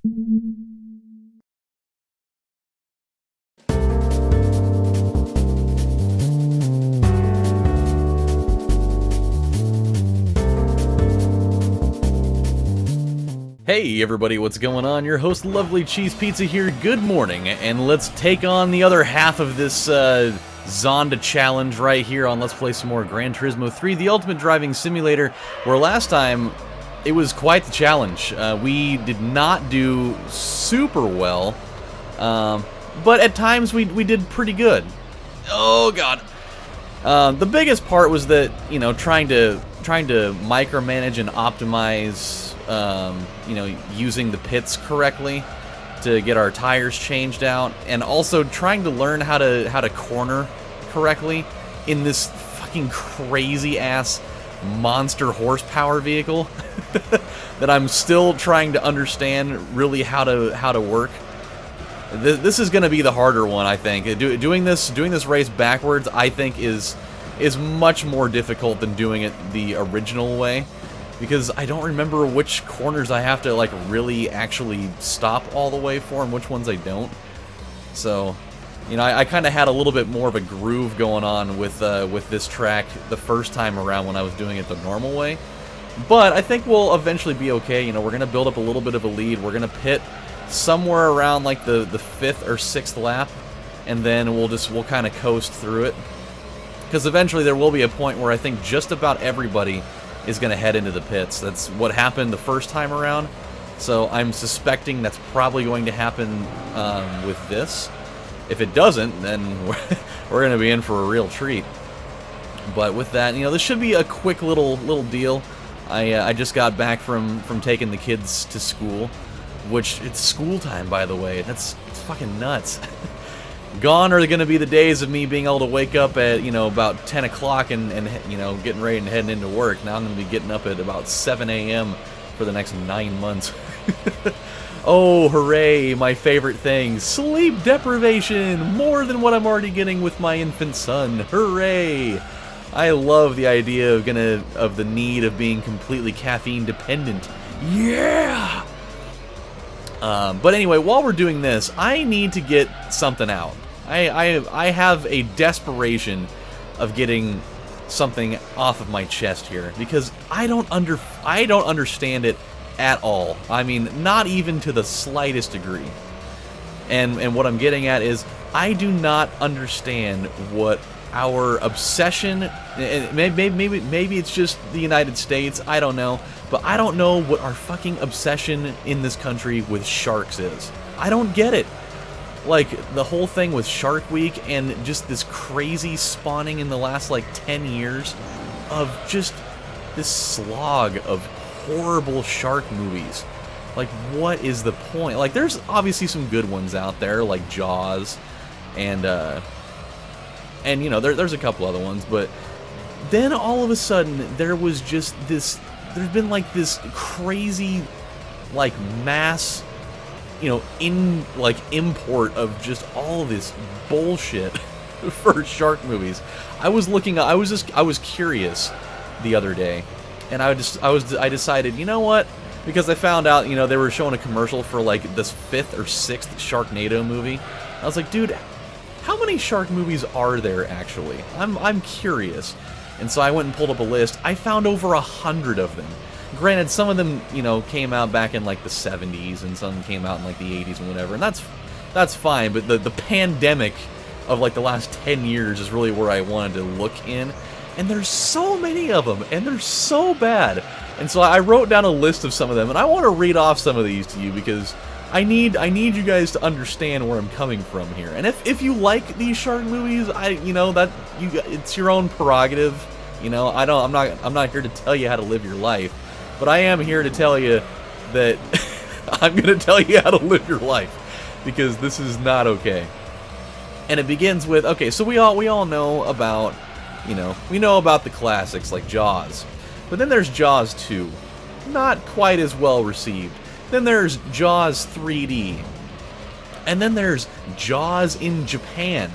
Hey everybody, what's going on? Your host LovelyCheesePizza here. Good morning, and let's take on the other half of this Zonda challenge right here on Let's Play some more Gran Turismo 3, the ultimate driving simulator, where last time it was quite the challenge. We did not do super well, but at times we did pretty good. Oh god. The biggest part was that, you know, trying to micromanage and optimize, you know, using the pits correctly to get our tires changed out, and also trying to learn how to corner correctly in this fucking crazy ass monster horsepower vehicle that I'm still trying to understand really how to work. This is going to be the harder one, I think. Doing this race backwards, I think, is much more difficult than doing it the original way, because I don't remember which corners I have to like really actually stop all the way for and which ones I don't. So, you know, I kind of had a little bit more of a groove going on with this track the first time around when I was doing it the normal way. But I think we'll eventually be okay. You know, we're gonna build up a little bit of a lead. We're gonna pit somewhere around like the 5th or 6th lap, and then we'll kind of coast through it. Because eventually there will be a point where I think just about everybody is going to head into the pits. That's what happened the first time around. So I'm suspecting that's probably going to happen with this. If it doesn't, then we're going to be in for a real treat. But with that, you know, this should be a quick little deal. I just got back from taking the kids to school, which it's school time, by the way. It's fucking nuts. Gone are going to be the days of me being able to wake up at, you know, about 10 o'clock and you know, getting ready and heading into work. Now I'm going to be getting up at about 7 a.m. for the next 9 months. Oh, hooray, my favorite thing. Sleep deprivation! More than what I'm already getting with my infant son. Hooray! I love the idea of the need of being completely caffeine dependent. Yeah! But anyway, while we're doing this, I need to get something out. I have a desperation of getting something off of my chest here, because I don't understand it at all. I mean, not even to the slightest degree. And what I'm getting at is, I do not understand what our obsession, maybe it's just the United States, I don't know, but I don't know what our fucking obsession in this country with sharks is. I don't get it. Like, the whole thing with Shark Week and just this crazy spawning in the last, like, 10 years of just this slog of horrible shark movies. Like, what is the point? Like, there's obviously some good ones out there, like Jaws, and you know, there's a couple other ones, but then all of a sudden, there was just this, there's been like this crazy, like, mass, you know, import of just all of this bullshit for shark movies. I was curious the other day, and I decided, you know what? Because I found out, you know, they were showing a commercial for like this 5th or 6th Sharknado movie. I was like, dude, how many shark movies are there actually? I'm curious. And so I went and pulled up a list. I found over 100 of them. Granted, some of them, you know, came out back in like the 70s, and some came out in like the 80s and whatever, and that's fine, but the pandemic of like the last 10 years is really where I wanted to look in, and there's so many of them, and they're so bad. And so I wrote down a list of some of them, and I want to read off some of these to you, because I need you guys to understand where I'm coming from here. And if you like these shark movies, you know, it's your own prerogative. You know, I'm not here to tell you how to live your life, but I am here to tell you that I'm going to tell you how to live your life, because this is not okay. And it begins with, okay, so we all know about, you know, we know about the classics like Jaws, but then there's Jaws 2, not quite as well received. Then there's Jaws 3D, and then there's Jaws in Japan.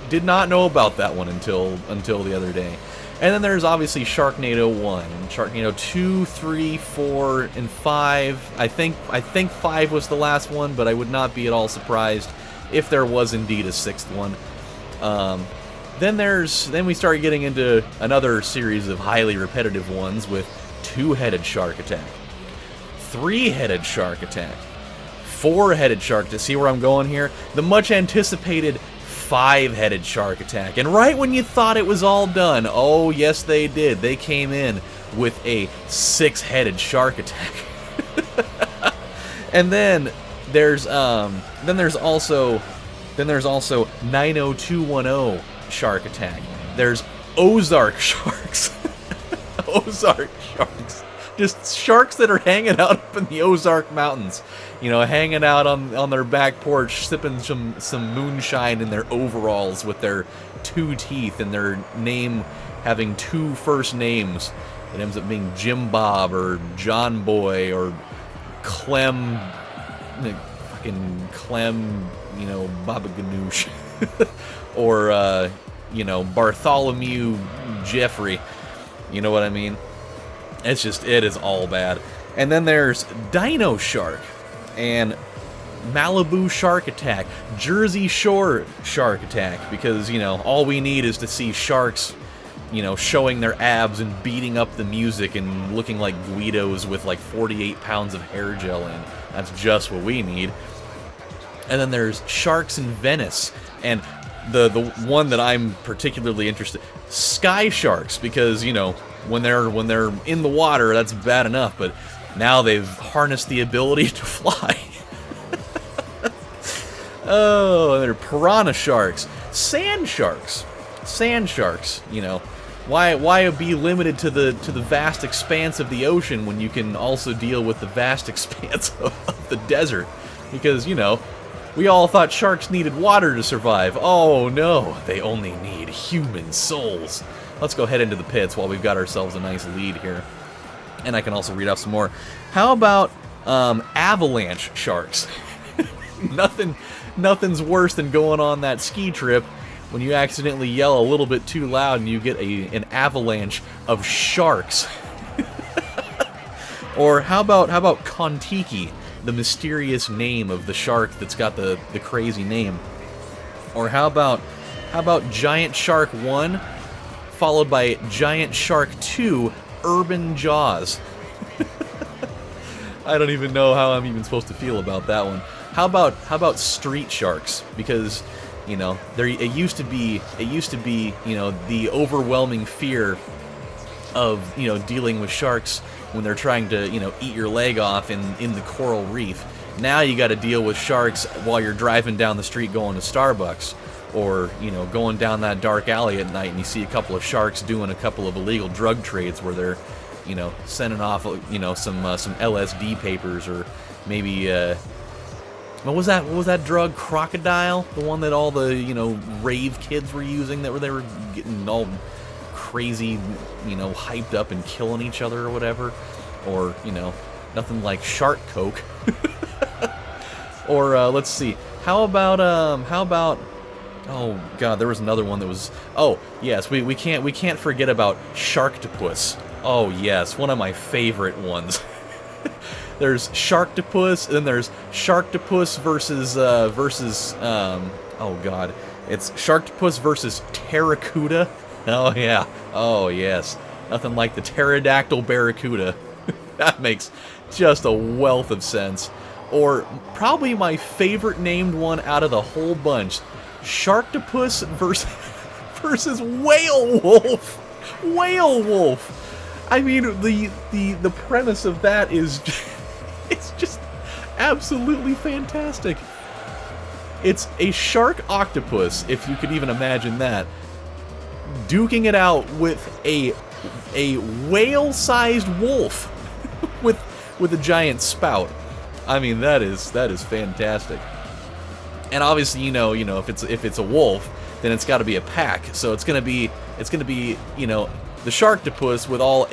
Did not know about that one until the other day. And then there's obviously Sharknado 1, Sharknado 2, 3, 4, and 5. I think 5 was the last one, but I would not be at all surprised if there was indeed a 6th one. Then we start getting into another series of highly repetitive ones with 2-headed shark attack, 3-headed shark attack, 4-headed shark. To see where I'm going here, the much anticipated 5-headed shark attack. And right when you thought it was all done, oh yes they did, they came in with a 6-headed shark attack. And then there's also 90210 shark attack. There's Ozark sharks. Ozark sharks. Just sharks that are hanging out up in the Ozark Mountains. You know, hanging out on their back porch, sipping some moonshine in their overalls with their 2 teeth and their name having 2 first names. It ends up being Jim Bob or John Boy or Clem, fucking Clem, you know, Baba Ganoush. Or, you know, Bartholomew Jeffrey. You know what I mean? It is all bad. And then there's Dino Shark and Malibu Shark Attack, Jersey Shore Shark Attack, because, you know, all we need is to see sharks, you know, showing their abs and beating up the music and looking like Guidos with like 48 pounds of hair gel in. That's just what we need. And then there's Sharks in Venice, and the one that I'm particularly interested, Sky Sharks, because, you know, when they're in the water, that's bad enough, but now they've harnessed the ability to fly. Oh, and they're piranha sharks, sand sharks, you know. Why be limited to the vast expanse of the ocean when you can also deal with the vast expanse of the desert? Because, you know, we all thought sharks needed water to survive. Oh no, they only need human souls. Let's go head into the pits while we've got ourselves a nice lead here. And I can also read off some more. How about avalanche sharks? Nothing's worse than going on that ski trip when you accidentally yell a little bit too loud and you get an avalanche of sharks. Or how about Kon-Tiki, the mysterious name of the shark that's got the crazy name? Or how about Giant Shark 1 followed by Giant Shark 2 Urban Jaws? I don't even know how I'm even supposed to feel about that one. How about street sharks? Because, you know, it used to be, you know, the overwhelming fear of, you know, dealing with sharks when they're trying to, you know, eat your leg off in the coral reef. Now you got to deal with sharks while you're driving down the street going to Starbucks, or, you know, going down that dark alley at night and you see a couple of sharks doing a couple of illegal drug trades where they're, you know, sending off, you know, some LSD papers, or maybe what was that drug, crocodile, the one that all the, you know, rave kids were using, they were getting all crazy, you know, hyped up and killing each other or whatever? Or, you know, nothing like shark coke. Or let's see, how about oh god, there was another one that was, oh yes, we can't forget about Sharktopus. Oh yes, one of my favorite ones. There's Sharktopus, and then there's Sharktopus versus oh god, it's Sharktopus versus Terracuda. Oh yeah, oh yes, nothing like the pterodactyl barracuda. That makes just a wealth of sense. Or probably my favorite named one out of the whole bunch, Sharktopus versus Whale Wolf. Whale Wolf. I mean, the premise of that is it's just absolutely fantastic. It's a shark octopus, if you could even imagine that, duking it out with a whale-sized wolf with a giant spout. I mean, that is fantastic. And obviously, you know, if it's a wolf, then it's got to be a pack. So it's gonna be, you know, the Sharktopus with all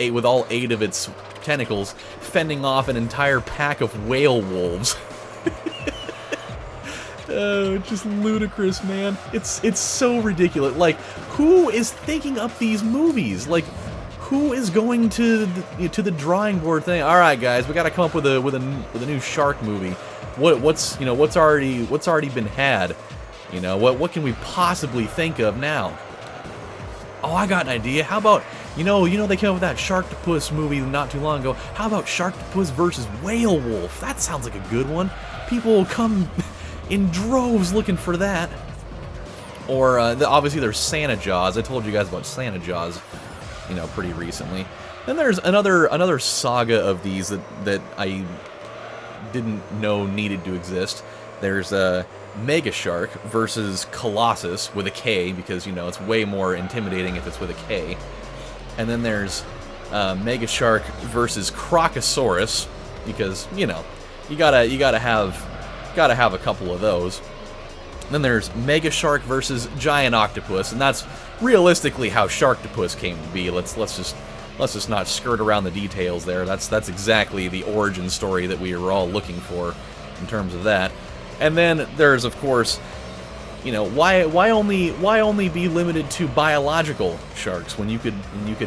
8 of its tentacles fending off an entire pack of whale wolves. Oh, just ludicrous, man. It's so ridiculous. Like, who is thinking up these movies? Like, who is going to the drawing board thing? All right, guys, we got to come up with a new shark movie. What's already been had? You know, what can we possibly think of now? Oh, I got an idea. How about, you know they came up with that Sharktopus movie not too long ago. How about Sharktopus versus Whale Wolf? That sounds like a good one. People will come in droves looking for that. Or, obviously there's Santa Jaws. I told you guys about Santa Jaws, you know, pretty recently. Then there's another saga of these that I didn't know needed to exist. There's Mega Shark versus Colossus with a K, because, you know, it's way more intimidating if it's with a K. And then there's Mega Shark versus Crocosaurus, because, you know, you gotta have a couple of those. Then there's Mega Shark versus Giant Octopus, and that's realistically how Sharktopus came to be. Let's just not skirt around the details there. That's exactly the origin story that we were all looking for in terms of that. And then there's, of course, you know, why only be limited to biological sharks when you could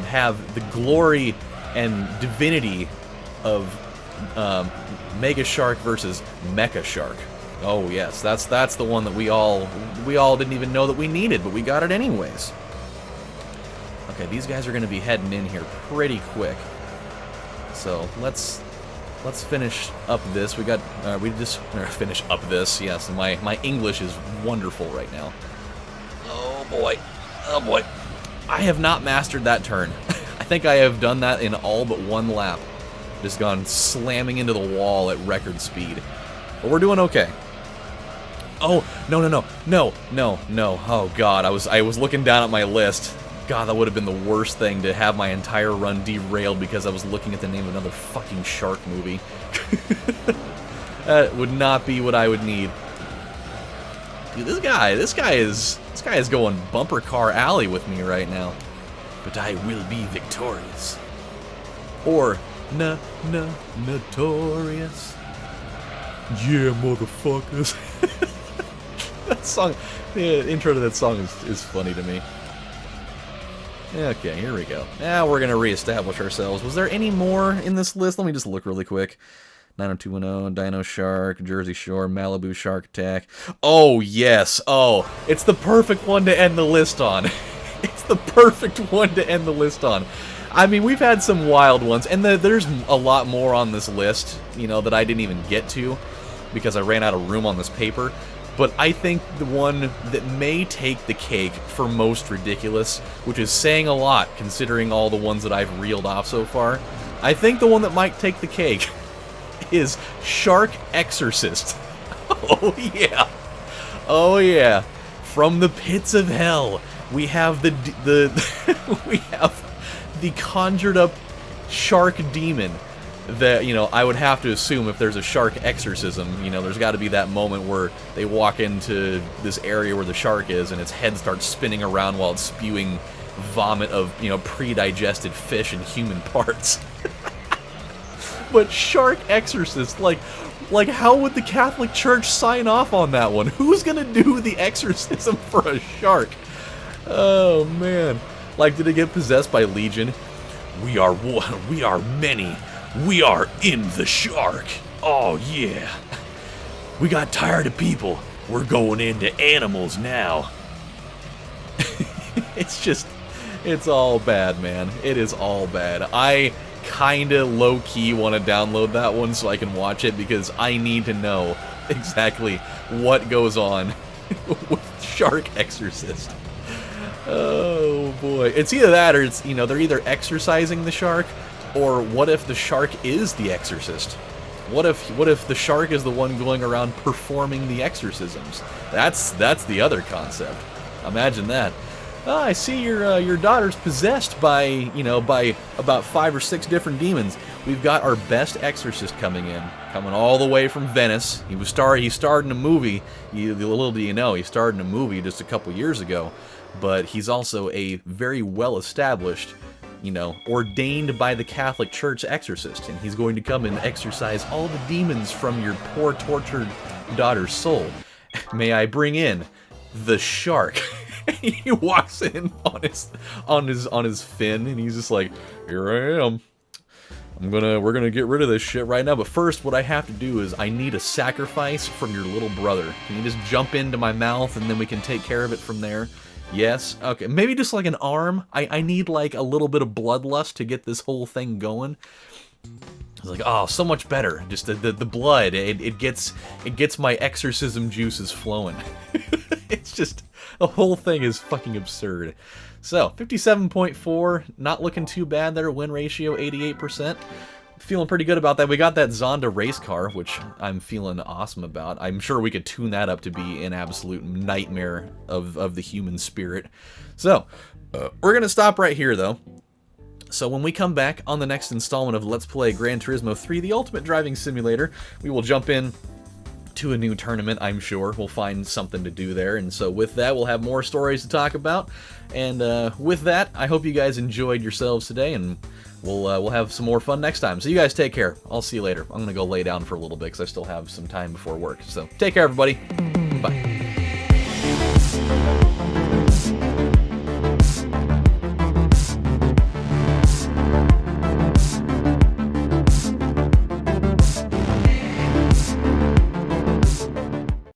have the glory and divinity of Mega Shark versus Mecha Shark. Oh yes, that's the one that we all didn't even know that we needed, but we got it anyways. Okay, these guys are going to be heading in here pretty quick. So let's finish up this. Finish up this. Yes, my English is wonderful right now. Oh boy. I have not mastered that turn. I think I have done that in all but one lap. Just gone slamming into the wall at record speed. But we're doing okay. Oh, no. Oh god, I was looking down at my list. God, that would have been the worst thing, to have my entire run derailed because I was looking at the name of another fucking shark movie. That would not be what I would need. Dude, this guy is going bumper car alley with me right now. But I will be victorious. Or notorious. Yeah, motherfuckers. That song, the intro to that song is funny to me. Okay, here we go. Now we're going to reestablish ourselves. Was there any more in this list? Let me just look really quick. 90210, Dino Shark, Jersey Shore, Malibu Shark Attack. Oh, yes. Oh, it's the perfect one to end the list on. It's the perfect one to end the list on. I mean, we've had some wild ones, and there's a lot more on this list, you know, that I didn't even get to because I ran out of room on this paper. But I think the one that may take the cake for most ridiculous, which is saying a lot considering all the ones that I've reeled off so far, I think the one that might take the cake is Shark Exorcist. Oh yeah. Oh yeah. From the pits of hell, we have we have the conjured up shark demon. That, you know, I would have to assume if there's a shark exorcism, you know, there's got to be that moment where they walk into this area where the shark is and its head starts spinning around while it's spewing vomit of, you know, pre-digested fish and human parts. But shark exorcist, like how would the Catholic Church sign off on that one? Who's gonna do the exorcism for a shark? Oh man, like, did it get possessed by Legion? We are one, we are many. We are in the shark. Oh, yeah. We got tired of people. We're going into animals now. It's all bad, man. It is all bad. I kinda low-key want to download that one so I can watch it because I need to know exactly what goes on with Shark Exorcist. Oh, boy. It's either that or it's, you know, they're either exorcising the shark, or what if the shark is the exorcist? What if the shark is the one going around performing the exorcisms? That's the other concept. Imagine that. Oh, I see your daughter's possessed by, you know, by about 5 or 6 different demons. We've got our best exorcist coming all the way from Venice. He starred in a movie. Little do you know, he starred in a movie just a couple years ago. But he's also a very well-established, you know, ordained by the Catholic Church exorcist, and he's going to come and exorcise all the demons from your poor, tortured daughter's soul. may I bring in the shark? He walks in on his fin, and he's just like, here I am. We're gonna get rid of this shit right now, but first what I have to do is I need a sacrifice from your little brother. Can you just jump into my mouth and then we can take care of it from there? Yes? Okay, maybe just like an arm. I need like a little bit of bloodlust to get this whole thing going. I was like, oh, so much better. Just the blood, it gets my exorcism juices flowing. It's just, the whole thing is fucking absurd. So, 57.4, not looking too bad there. Win ratio, 88%. Feeling pretty good about that. We got that Zonda race car, which I'm feeling awesome about. I'm sure we could tune that up to be an absolute nightmare of the human spirit. So, we're going to stop right here, though. So when we come back on the next installment of Let's Play Gran Turismo 3, the Ultimate Driving Simulator, we will jump in to a new tournament, I'm sure. We'll find something to do there, and so with that, we'll have more stories to talk about. And with that, I hope you guys enjoyed yourselves today, and we'll have some more fun next time. So you guys take care. I'll see you later. I'm going to go lay down for a little bit, because I still have some time before work. So take care, everybody. Bye.